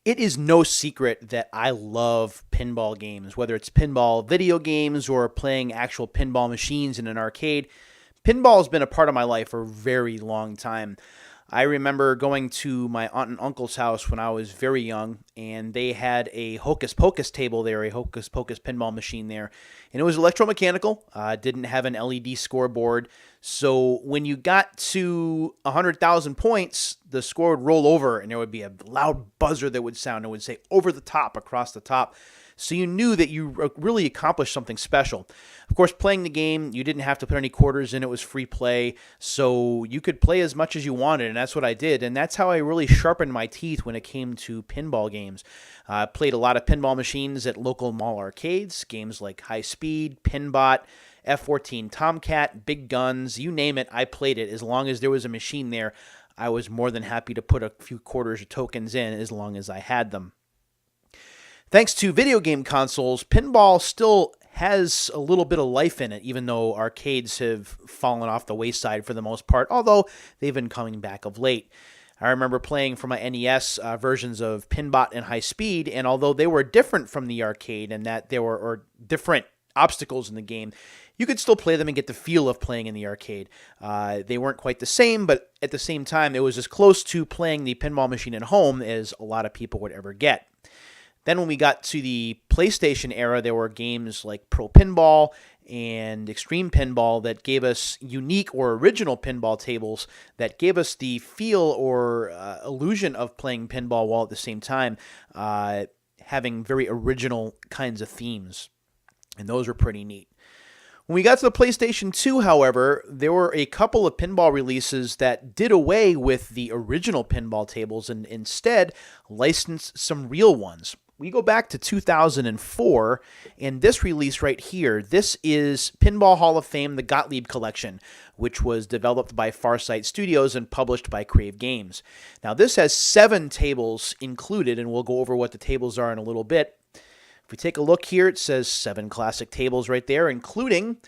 It is no secret that I love pinball games, whether it's pinball video games or playing actual pinball machines in an arcade. Pinball has been a part of my life for a very long time. I remember going to my aunt and uncle's house when I was very young, and they had a Hocus Pocus table there, a Hocus Pocus pinball machine there. And it was electromechanical, didn't have an LED scoreboard. So when you got to 100,000 points, the score would roll over, and there would be a loud buzzer that would sound. It would say over the top, across the top. So you knew that you really accomplished something special. Of course, playing the game, you didn't have to put any quarters in. It was free play, so you could play as much as you wanted, and that's what I did. And that's how I really sharpened my teeth when it came to pinball games. I played a lot of pinball machines at local mall arcades, games like High Speed, Pinbot, F-14 Tomcat, Big Guns, you name it, I played it. As long as there was a machine there, I was more than happy to put a few quarters or tokens in as long as I had them. Thanks to video game consoles, pinball still has a little bit of life in it, even though arcades have fallen off the wayside for the most part, although they've been coming back of late. I remember playing for my NES versions of Pinbot and High Speed, and although they were different from the arcade and that there were different obstacles in the game, you could still play them and get the feel of playing in the arcade. They weren't quite the same, but at the same time, it was as close to playing the pinball machine at home as a lot of people would ever get. Then when we got to the PlayStation era, there were games like Pro Pinball and Extreme Pinball that gave us unique or original pinball tables that gave us the feel or illusion of playing pinball while at the same time having very original kinds of themes. And those were pretty neat. When we got to the PlayStation 2, however, there were a couple of pinball releases that did away with the original pinball tables and instead licensed some real ones. We go back to 2004, and this release right here, this is Pinball Hall of Fame, the Gottlieb Collection, which was developed by Farsight Studios and published by Crave Games. Now, this has 7 tables included, and we'll go over what the tables are in a little bit. If we take a look here, it says 7 classic tables right there, including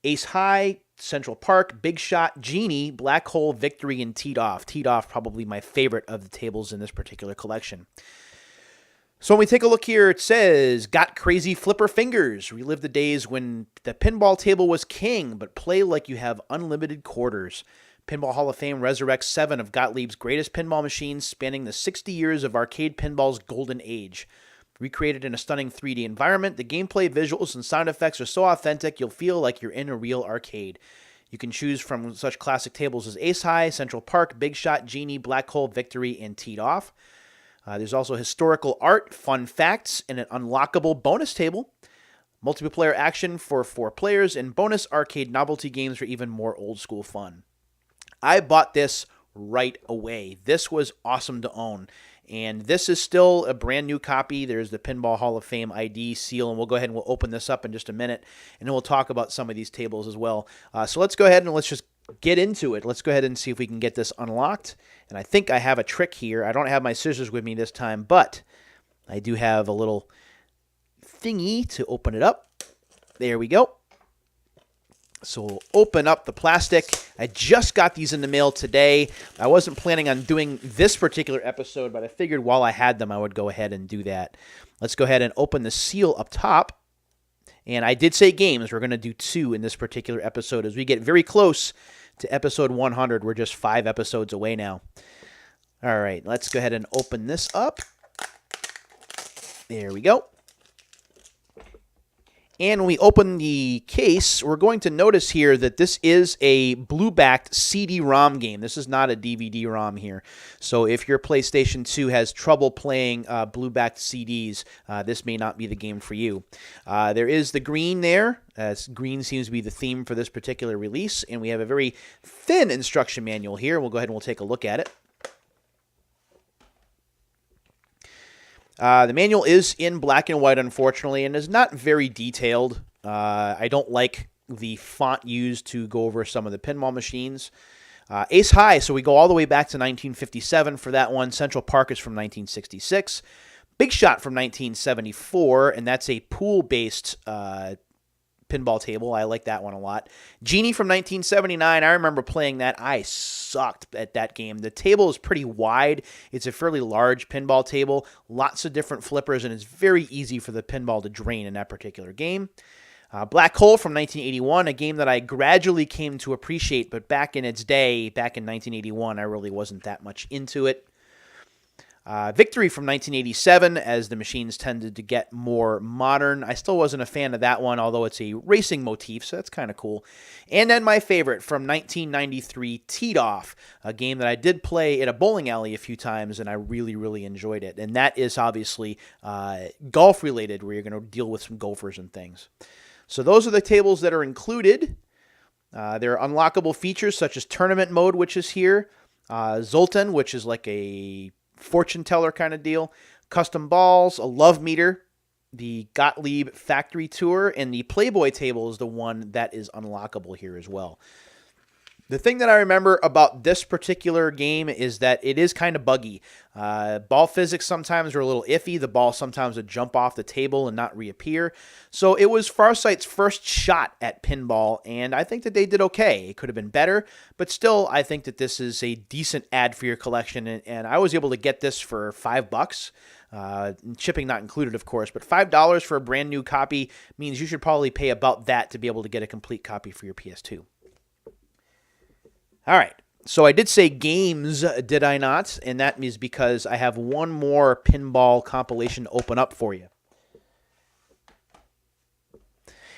Ace High, Central Park, Big Shot, Genie, Black Hole, Victory, and Teed Off. Teed Off, probably my favorite of the tables in this particular collection. So when we take a look here, it says, got crazy flipper fingers. Relive the days when the pinball table was king, but play like you have unlimited quarters. Pinball Hall of Fame resurrects 7 of Gottlieb's greatest pinball machines spanning the 60 years of arcade pinball's golden age. Recreated in a stunning 3D environment, the gameplay, visuals, and sound effects are so authentic you'll feel like you're in a real arcade. You can choose from such classic tables as Ace High, Central Park, Big Shot, Genie, Black Hole, Victory, and Teed Off. There's also historical art, fun facts, and an unlockable bonus table. Multiplayer action for 4 players, and bonus arcade novelty games for even more old-school fun. I bought this right away. This was awesome to own. And this is still a brand new copy. There's the Pinball Hall of Fame ID seal, and we'll go ahead and we'll open this up in just a minute, and then we'll talk about some of these tables as well. So let's go ahead and let's just get into it. Let's go ahead and see if we can get this unlocked. And I think I have a trick here. I don't have my scissors with me this time, but I do have a little thingy to open it up. There we go. So we'll open up the plastic. I just got these in the mail today. I wasn't planning on doing this particular episode, but I figured while I had them, I would go ahead and do that. Let's go ahead and open the seal up top. And I did say games. We're going to do 2 in this particular episode. As we get very close to episode 100, we're just 5 episodes away now. All right, let's go ahead and open this up. There we go. And when we open the case, we're going to notice here that this is a blue-backed CD-ROM game. This is not a DVD-ROM here. So if your PlayStation 2 has trouble playing blue-backed CDs, this may not be the game for you. There is the green there. Green seems to be the theme for this particular release. And we have a very thin instruction manual here. We'll go ahead and we'll take a look at it. The manual is in black and white, unfortunately, and is not very detailed. I don't like the font used to go over some of the pinball machines. Ace High, so we go all the way back to 1957 for that one. Central Park is from 1966. Big Shot from 1974, and that's a pool-based pinball table. I like that one a lot. Genie from 1979. I remember playing that. I sucked at that game. The table is pretty wide. It's a fairly large pinball table. Lots of different flippers, and it's very easy for the pinball to drain in that particular game. Black Hole from 1981, a game that I gradually came to appreciate, but back in its day, back in 1981, I really wasn't that much into it. Victory from 1987, as the machines tended to get more modern. I still wasn't a fan of that one, although it's a racing motif, so that's kind of cool. And then my favorite from 1993, Teed Off, a game that I did play at a bowling alley a few times, and I really, really enjoyed it. And that is obviously golf-related, where you're going to deal with some golfers and things. So those are the tables that are included. There are unlockable features such as tournament mode, which is here. Zoltan, which is like a fortune teller kind of deal. Custom balls, a love meter, the Gottlieb factory tour, and the Playboy table is the one that is unlockable here as well. The thing that I remember about this particular game is that it is kind of buggy. Ball physics sometimes are a little iffy. The ball sometimes would jump off the table and not reappear. So it was Farsight's first shot at pinball, and I think that they did okay. It could have been better, but still, I think that this is a decent add for your collection, and I was able to get this for $5. Shipping not included, of course, but $5 for a brand new copy means you should probably pay about that to be able to get a complete copy for your PS2. All right, so I did say games, did I not? And that is because I have one more pinball compilation to open up for you.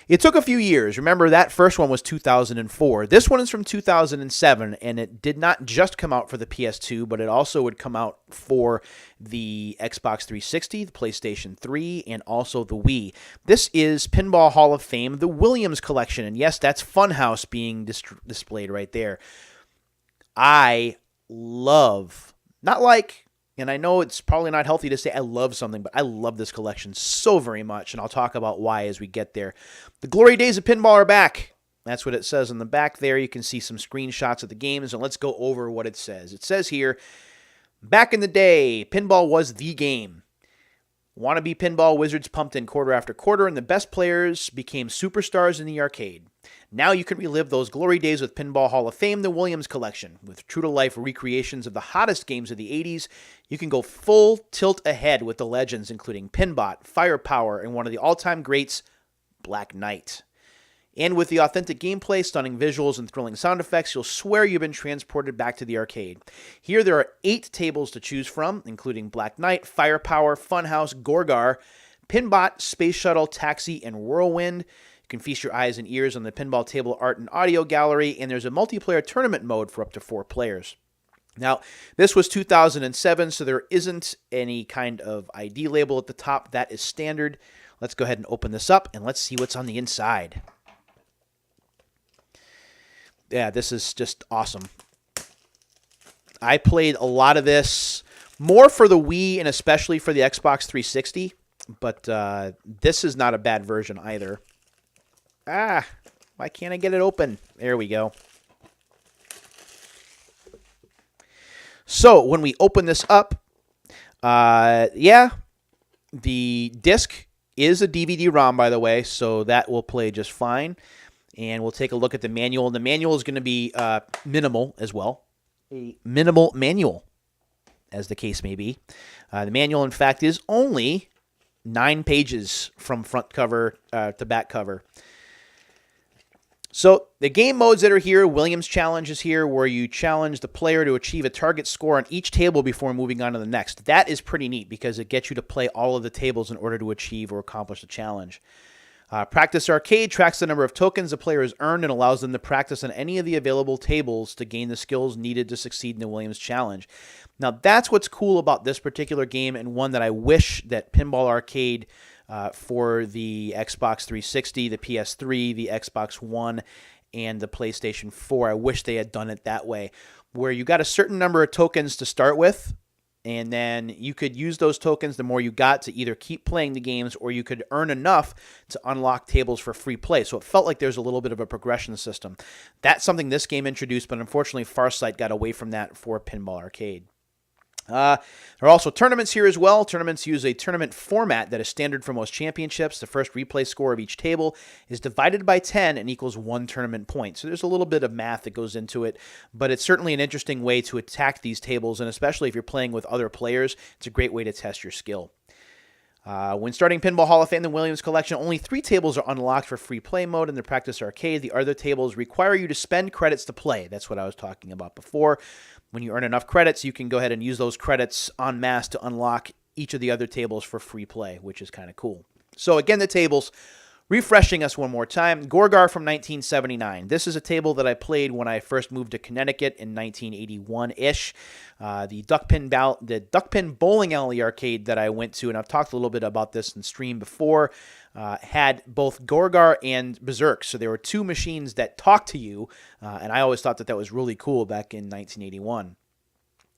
It took a few years. Remember, that first one was 2004. This one is from 2007, and it did not just come out for the PS2, but it also would come out for the Xbox 360, the PlayStation 3, and also the Wii. This is Pinball Hall of Fame, the Williams Collection, and yes, that's Funhouse being displayed right there. I love, not like, and I know it's probably not healthy to say I love something, but I love this collection so very much, and I'll talk about why as we get there. The glory days of pinball are back. That's what it says on the back there. You can see some screenshots of the games, and let's go over what it says. It says here, back in the day, pinball was the game. Wannabe pinball wizards pumped in quarter after quarter, and the best players became superstars in the arcade. Now you can relive those glory days with Pinball Hall of Fame, the Williams Collection. With true-to-life recreations of the hottest games of the 80s, you can go full tilt ahead with the legends, including Pinbot, Firepower, and one of the all-time greats, Black Knight. And with the authentic gameplay, stunning visuals, and thrilling sound effects, you'll swear you've been transported back to the arcade. Here there are 8 tables to choose from, including Black Knight, Firepower, Funhouse, Gorgar, Pinbot, Space Shuttle, Taxi, and Whirlwind. You can feast your eyes and ears on the pinball table art and audio gallery, and there's a multiplayer tournament mode for up to 4 players. Now, this was 2007, so there isn't any kind of ID label at the top. That is standard. Let's go ahead and open this up, and let's see what's on the inside. Yeah, this is just awesome. I played a lot of this, more for the Wii and especially for the Xbox 360, but this is not a bad version either. Why can't I get it open? There we go. So when we open this up, yeah, the disc is a DVD-ROM, by the way, so that will play just fine. And we'll take a look at the manual. And the manual is going to be minimal as well. A minimal manual, as the case may be. The manual, in fact, is only 9 pages from front cover to back cover. So the game modes that are here, Williams Challenge is here, where you challenge the player to achieve a target score on each table before moving on to the next. That is pretty neat because it gets you to play all of the tables in order to achieve or accomplish the challenge. Practice Arcade tracks the number of tokens a player has earned and allows them to practice on any of the available tables to gain the skills needed to succeed in the Williams Challenge. Now, that's what's cool about this particular game, and one that I wish that Pinball Arcade for the Xbox 360, the PS3, the Xbox One, and the PlayStation 4, I wish they had done it that way, where you got a certain number of tokens to start with, and then you could use those tokens the more you got to either keep playing the games or you could earn enough to unlock tables for free play. So it felt like there's a little bit of a progression system. That's something this game introduced, but unfortunately Farsight got away from that for Pinball Arcade. There are also tournaments here as well. Tournaments use a tournament format that is standard for most championships. The first replay score of each table is divided by 10 and equals 1 tournament point. So there's a little bit of math that goes into it, but it's certainly an interesting way to attack these tables, and especially if you're playing with other players, it's a great way to test your skill. When starting Pinball Hall of Fame, the Williams Collection, only 3 tables are unlocked for free play mode in the Practice Arcade. The other tables require you to spend credits to play. That's what I was talking about before. When you earn enough credits, you can go ahead and use those credits en masse to unlock each of the other tables for free play, which is kind of cool. So again, the tables, refreshing us one more time. Gorgar from 1979. This is a table that I played when I first moved to Connecticut in 1981-ish. The Duckpin Bowling Alley arcade that I went to, and I've talked a little bit about this in stream before, had both Gorgar and Berserk. So there were 2 machines that talked to you, and I always thought that was really cool back in 1981.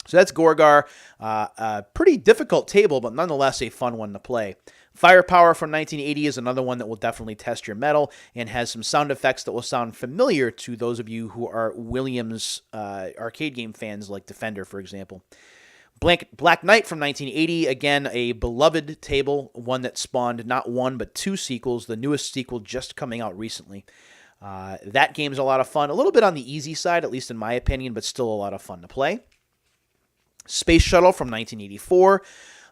So that's Gorgar. A pretty difficult table, but nonetheless a fun one to play. Firepower from 1980 is another one that will definitely test your mettle and has some sound effects that will sound familiar to those of you who are Williams arcade game fans like Defender, for example. Black Knight from 1980, again, a beloved table, one that spawned not 1 but 2 sequels, the newest sequel just coming out recently. That game's a lot of fun, a little bit on the easy side, at least in my opinion, but still a lot of fun to play. Space Shuttle from 1984.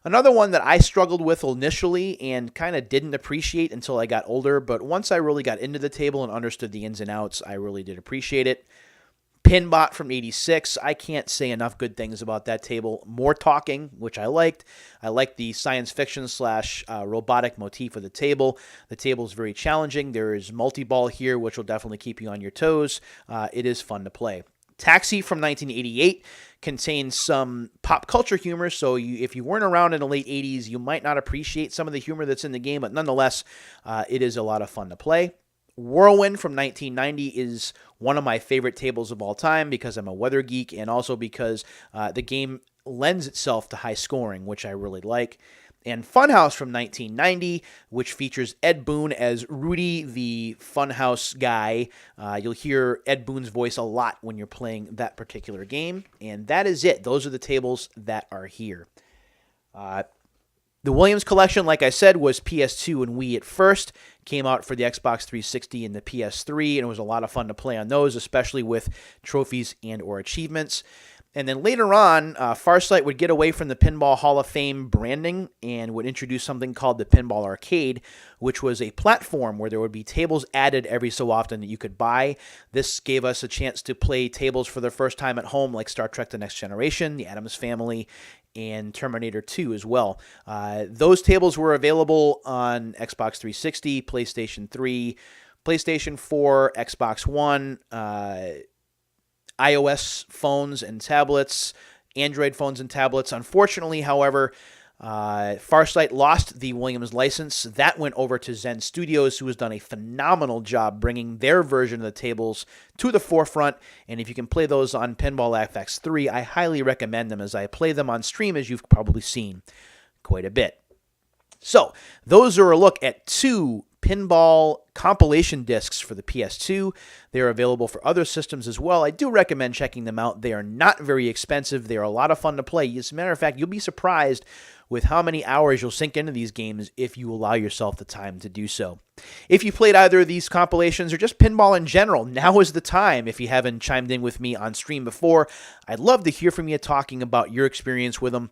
Another one that I struggled with initially and kind of didn't appreciate until I got older, but once I really got into the table and understood the ins and outs, I really did appreciate it. Pinbot from 86. I can't say enough good things about that table. More talking, which I liked. I liked the science fiction / robotic motif of the table. The table is very challenging. There is multi-ball here, which will definitely keep you on your toes. It is fun to play. Taxi from 1988 contains some pop culture humor, so if you weren't around in the late 80s, you might not appreciate some of the humor that's in the game, but nonetheless, it is a lot of fun to play. Whirlwind from 1990 is one of my favorite tables of all time because I'm a weather geek and also because the game lends itself to high scoring, which I really like. And Funhouse from 1990, which features Ed Boon as Rudy, the Funhouse guy. You'll hear Ed Boon's voice a lot when you're playing that particular game. And that is it. Those are the tables that are here. The Williams Collection, like I said, was PS2 and Wii at first. Came out for the Xbox 360 and the PS3, and it was a lot of fun to play on those, especially with trophies and or achievements. And then later on, Farsight would get away from the Pinball Hall of Fame branding and would introduce something called the Pinball Arcade, which was a platform where there would be tables added every so often that you could buy. This gave us a chance to play tables for the first time at home, like Star Trek The Next Generation, The Addams Family, and Terminator 2 as well. Those tables were available on Xbox 360, PlayStation 3, PlayStation 4, Xbox One, iOS phones and tablets, Android phones and tablets. Unfortunately, however, Farsight lost the Williams license. That went over to Zen Studios, who has done a phenomenal job bringing their version of the tables to the forefront. And if you can play those on Pinball FX3, I highly recommend them as I play them on stream, as you've probably seen quite a bit. So, those are a look at 2 pinball compilation discs for the PS2. They are available for other systems as well. I do recommend checking them out. They are not very expensive. They are a lot of fun to play. As a matter of fact, you'll be surprised with how many hours you'll sink into these games if you allow yourself the time to do so. If you played either of these compilations or just pinball in general, now is the time. If you haven't chimed in with me on stream before, I'd love to hear from you talking about your experience with them.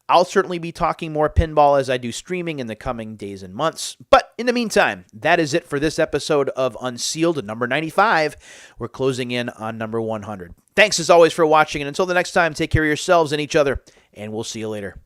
I'll certainly be talking more pinball as I do streaming in the coming days and months. But in the meantime, that is it for this episode of Unsealed, number 95. We're closing in on number 100. Thanks as always for watching, and until the next time, take care of yourselves and each other, and we'll see you later.